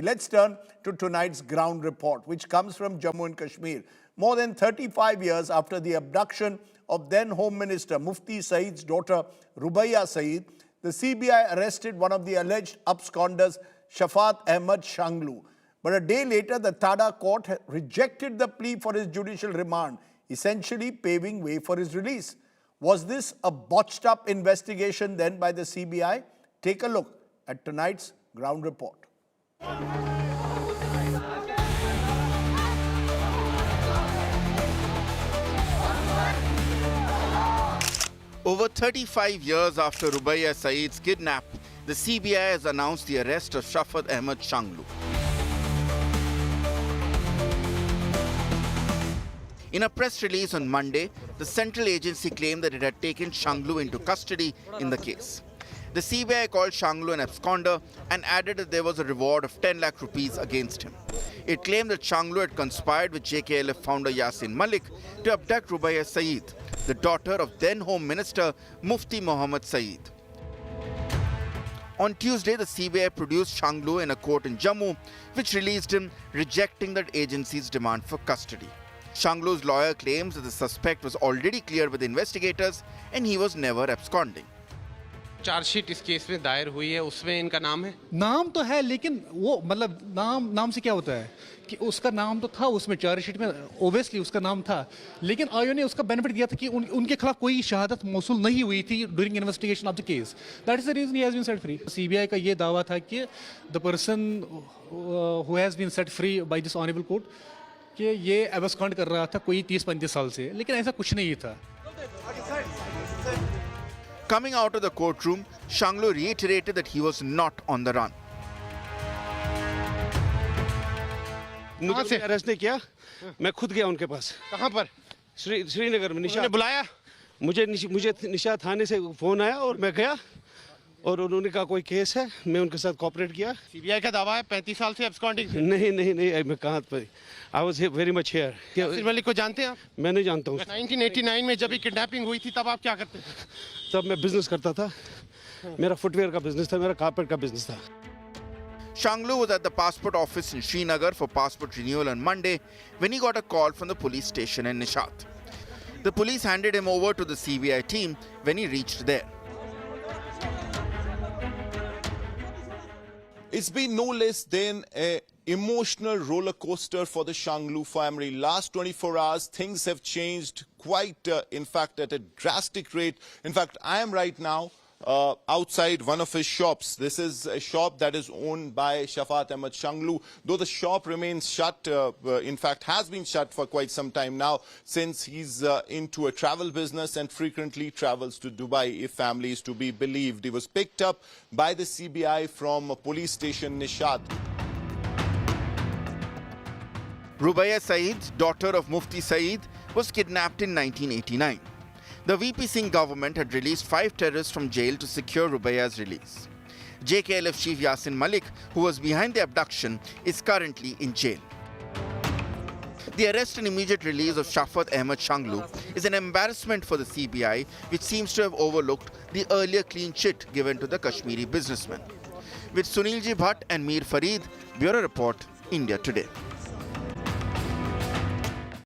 Let's turn to tonight's ground report, which comes from Jammu and Kashmir. More than 35 years after the abduction of then Home Minister Mufti Saeed's daughter Rubaiya Saeed, the CBI arrested one of the alleged absconders, Shafat Ahmad Shanglu. But a day later, the Tada court rejected the plea for his judicial remand, essentially paving way for his release. Was this a botched-up investigation then by the CBI? Take a look at tonight's ground report. Over 35 years after Rubaiya Saeed's kidnap, the CBI has announced the arrest of Shafat Ahmad Shanglu. In a press release on Monday, the central agency claimed that it had taken Shanglu into custody in the case. The CBI called Shanglu an absconder and added that there was a reward of 10 lakh rupees against him. It claimed that Shanglu had conspired with JKLF founder Yasin Malik to abduct Rubaiya Saeed, the daughter of then Home Minister Mufti Mohammad Saeed. On Tuesday, the CBI produced Shanglu in a court in Jammu, which released him, rejecting that agency's demand for custody. Shanglu's lawyer claims that the suspect was already cleared with investigators and he was never absconding. Chargesheet इस case में दायर हुई है, उसमें इनका नाम है? नाम तो है, लेकिन वो मतलब नाम से क्या होता है कि उसका नाम तो था उसमें, चार्जशीट में ओब्वियसली उसका नाम था, लेकिन आयोग ने उसका बेनिफिट दिया था कि उनके खिलाफ कोई शहादत मौसूल नहीं हुई थी during investigation of the case. That is the reason he has been set free. CBI का ये दावा था कि the person who has been set free by this honourable court कि ये एब्सकॉन्ड कर रहा था कोई 30-35 साल से, लेकिन ऐसा कुछ नहीं था. Coming out of the courtroom, Shanglu reiterated that he was not on the run. मुझे अरेस्ट नहीं किया, मैं खुद गया उनके पास. कहाँ पर? श्रीनगर में. उन्होंने बुलाया? मुझे निशा थाने से फोन आया और मैं गया और उन्होंने कहा कोई केस है, मैं उनके साथ कोऑपरेट किया. सीबीआई का दावा है 35 साल से एब्सकॉन्डिंग. नहीं, मैं कहाँ पर. I was very much here. Yasir Malik को जानते हैं आप? मैं नहीं जानता हूँ. 1989 में जब किडनैपिंग हुई थी तब आप क्या करते थे? तब मैं बिजनेस करता था. मेरा फुटवेयर का बिजनेस था, मेरा कारपेट का बिजनेस था. Shanglu was at the passport office in Srinagar for passport renewal on Monday when he got a call from the police station in Nishat. The police handed him over to the CBI team when he reached there. It's been no less than an emotional roller coaster for the Shanglu family. Last 24 hours, things have changed quite, in fact, at a drastic rate. In fact, I am right now outside one of his shops. This is a shop that is owned by Shafat Ahmad Shanglu. Though the shop remains shut, in fact has been shut for quite some time now, since he's into a travel business and frequently travels to Dubai, if family is to be believed. He was picked up by the CBI from a police station Nishat. Rubaiya Saeed, daughter of Mufti Saeed, was kidnapped in 1989. The VP Singh government had released 5 terrorists from jail to secure Rubaiya's release. JKLF chief Yasin Malik, who was behind the abduction, is currently in jail. The arrest and immediate release of Shafat Ahmad Shanglu is an embarrassment for the CBI, which seems to have overlooked the earlier clean chit given to the Kashmiri businessman. With Sunilji Bhatt and Mir Farid, Bureau Report, India Today.